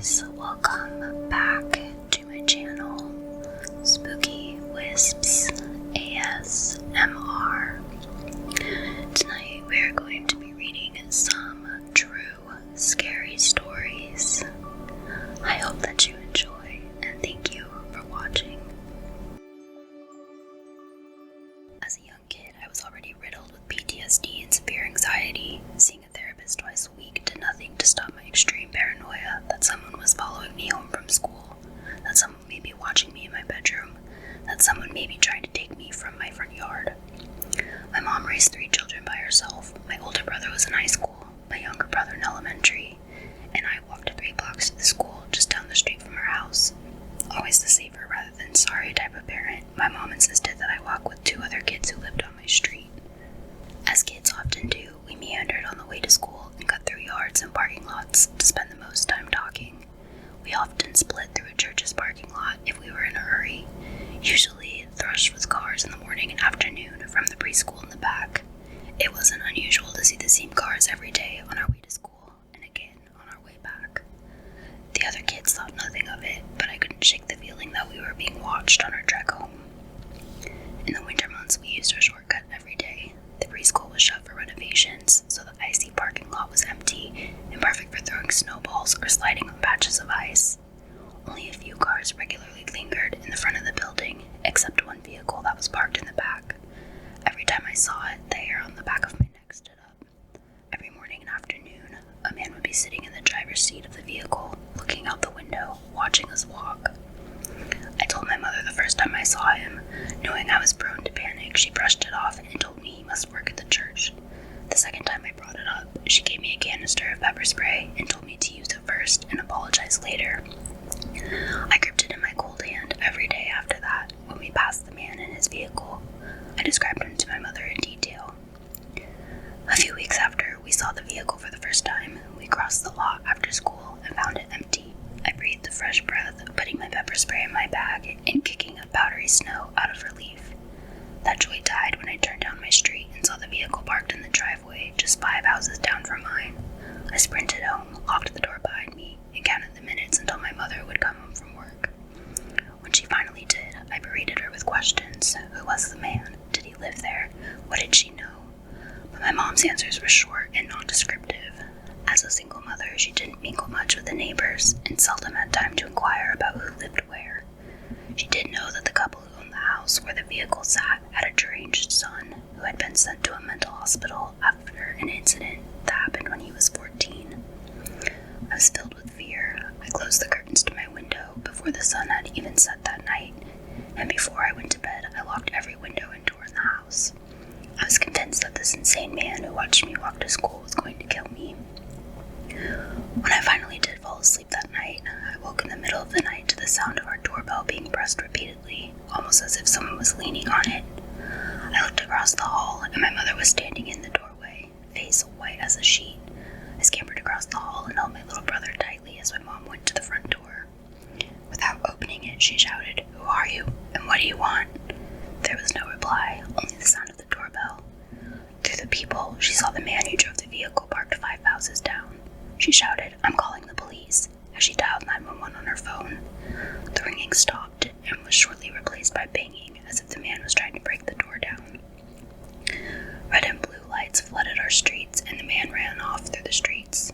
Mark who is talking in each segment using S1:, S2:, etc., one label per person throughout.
S1: guys, welcome back to my channel, Spooky Wisps ASMR. Tonight we are going to be reading some true scary stories. I hope that you enjoy, and thank you for watching. As a young kid, I was already riddled with PTSD and severe anxiety. Seeing a therapist twice a week did nothing to stop my extreme paranoia that someone was following me home from school, that someone may be watching me in my bedroom, that someone may be trying to take me from my front yard. My mom raised 3 children by herself. My older brother was in high school, my younger brother in elementary, and I walked 3 blocks to the school just down the street from our house. Always the safer rather than sorry type of parent, my mom insisted that I walk with 2 other kids who lived on my street. As kids often do, we meandered on the way to school and cut through yards and parking lots to spend the most time talking. We often split through a church's parking lot if we were in a hurry, usually thrushed with cars in the morning and afternoon from the preschool in the back. It wasn't unusual to see the same cars every day on our way to school and again on our way back. The other kids thought nothing of it, but I couldn't shake the feeling that we were being watched on our trek home. In the winter months, we used our shortcut every day. The preschool was shut for renovations, so the icy parking lot was empty and perfect for throwing snowballs or sliding on patches of ice. Only a few cars regularly lingered in the front of the building, except one vehicle that was parked in the back. Every time I saw it, the hair on the back of my neck stood up. Every morning and afternoon, a man would be sitting in the driver's seat of the vehicle, looking out the window, watching us walk. I told my mother the first time I saw him. Knowing I was prone to panic, she brushed it off and told me he must work at the church. The second time I brought it up, she gave me a canister of pepper spray and told me to use it first and apologize later. I gripped it in my cold hand every day after that when we passed the man in his vehicle. I described him to my mother in detail. A few weeks after we saw the vehicle for the first time, we crossed the lot after school and found it empty. I breathed the fresh breath, putting my pepper spray in my bag and kicking up powdery snow out of relief. That joy died when I turned down my street and saw the vehicle parked in the driveway just 5 houses down from mine. I sprinted home, locked the door behind me, and counted the minutes until my mother would come home from work. When she finally did, I berated her with questions. Who was the man? Did he live there? What did she know? But my mom's answers were short and non-descriptive. As a single mother, she didn't mingle much with the neighbors and seldom had time to inquire about who lived where. She did know that the couple who owned the house where the vehicle sat had a deranged son who had been sent to a mental hospital after an incident that happened when he was 14. I was filled with fear. I closed the curtains to my window before the sun had even set that night, and before I went to bed, I locked every window and door in the house. I was convinced that this insane man who watched me walk to school was going to kill me. When I finally did fall asleep that night, I woke in the middle of the night to the sound of our doorbell being pressed repeatedly, almost as if someone was leaning on it. I looked across the hall, and my mother was standing in the doorway, face white as a sheet. I scampered across the hall and held my little brother tightly as my mom went to the front door. Without opening it, she shouted, "Who are you, and what do you want?" There was no reply, only the sound of the doorbell. Through the peephole, she saw the man who drove the vehicle parked 5 houses down. She shouted, "I'm calling the police," as she dialed 911 on her phone. The ringing stopped and was shortly replaced by banging, as if the man was trying to break the door down. Red and blue lights flooded our streets, and the man ran off through the streets.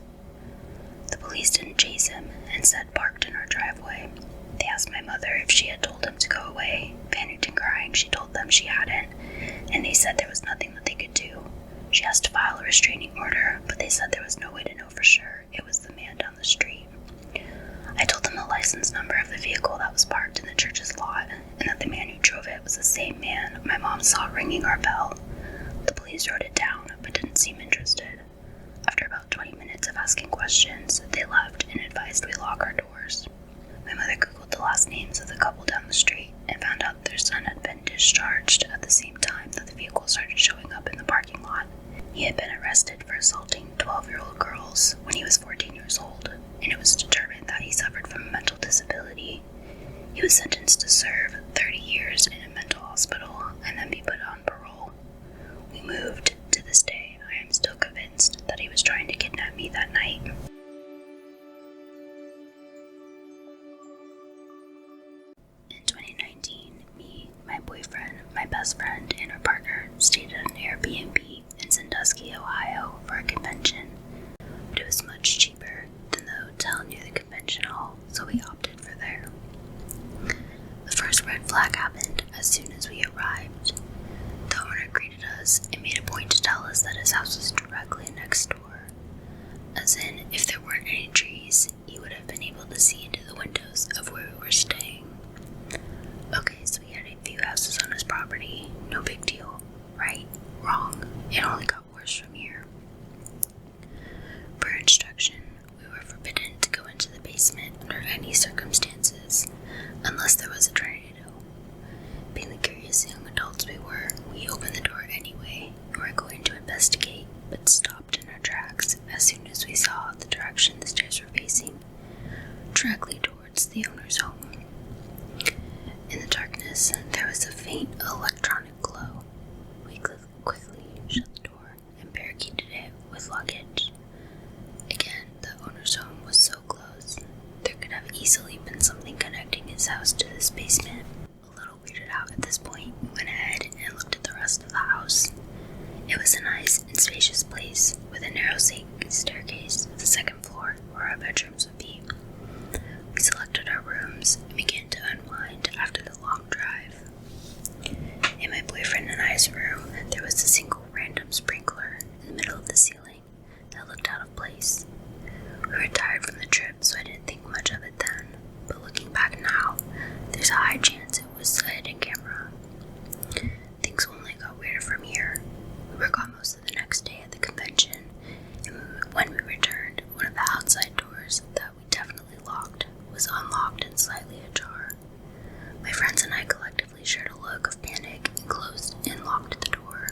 S1: The police didn't chase him, instead parked in our driveway. They asked my mother if she had told him to go away. Panicked and crying, she told them she hadn't, and they said there was nothing that they could do. She asked to file a restraining order, but they said there was no way to know for sure it was the man down the street. I told them the license number of the vehicle that was parked in the church's lot, and that the man who drove it was the same man my mom saw ringing our bell. The police wrote it down, but didn't seem interested. After about 20 minutes of asking questions, they left and advised we lock our doors. My mother Googled the last names of the couple down the street and found out their son had been discharged at the same time that the vehicle started showing up in the parking lot. He had been arrested for assaulting 12-year-old girls when he was 14 years old, and it was determined that he suffered from a mental disability. He was sentenced to serve 30 years in a mental hospital and then be put on parole. We moved. To this day, I am still convinced that he was trying to kidnap me that night. best friend and her partner stayed at an Airbnb in Sandusky, Ohio for a convention, but it was much cheaper than the hotel near the convention hall, so we opted for there. The first red flag happened as soon as we arrived. The owner greeted us and made a point to tell us that his house was directly next door. As in, if there weren't any trees, he would have been able to see into the windows of where we were staying. Okay, so he had a few houses on his property. No big deal. Right? Wrong. It only got worse from here. For instruction, we were forbidden to go into the basement under any circumstances, unless there was a tornado. Being the curious young adults we opened the door anyway and were going to investigate, but stopped in our tracks as soon as we saw the direction the stairs were facing, directly towards the owner's home. In the darkness, there was a faint electronic glow. We quickly shut the door and barricaded it with luggage. Again, the owner's home was so close, there could have easily been something connecting his house to this basement. A little weirded out at this point, we went ahead and looked at the rest of the house. It was a nice and spacious place with a narrow staircase to the second floor where our bedrooms would be. We selected our rooms and began to unwind after the long drive. In my boyfriend and I's room, there was a single random sprinkler in the middle of the ceiling that looked out of place. We were tired from the trip, so I didn't think much of it then, but looking back now, there's a high chance it was a hidden camera. Things only got weirder from here. We were gone most of the next day at the convention, and when we returned, one of the outside doors that we definitely locked was unlocked and slightly ajar. My friends and I collectively shared a look of panic and closed and locked the door.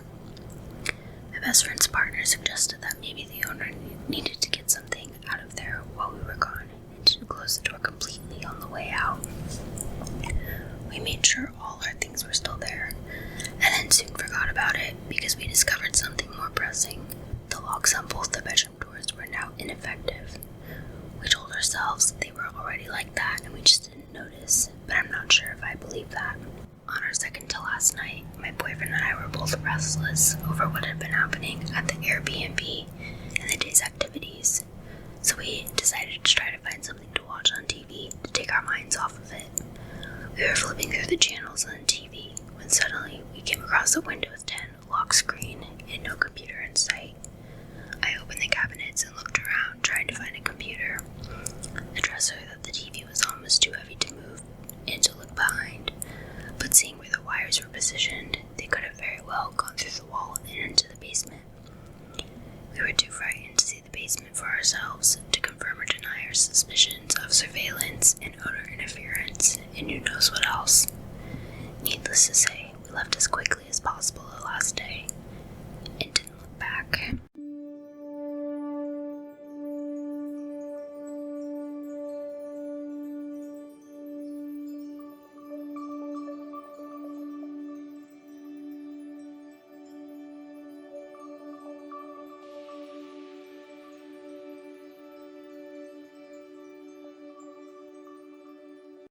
S1: My best friend's partner suggested that maybe the owner needed to get something out of there while we were gone and to close the door completely on the way out. We made sure all our things were still there, and then soon forgot about it because we discovered something more pressing. The locks on both the bedroom doors were now ineffective. We told ourselves they were already like that and we just didn't notice, but I'm not sure if I believe that. On our second to last night, my boyfriend and I were both restless over what had been happening at the Airbnb and the day's activities, so we decided to try to find something to watch on TV to take our minds off of it. We were flipping through the channels on the TV when suddenly we came across a Windows 10 lock screen and no computer in sight. I opened the cabinets and looked around trying to find a computer. The dresser that the TV was on was too heavy to move and to look behind, but seeing where the wires were positioned, they could have very well gone through the wall and into the basement. We were too frightened to see the basement for ourselves to confirm or deny our suspicions of surveillance and odor interference and who knows what else. Needless to say, we left as quickly as possible the last day.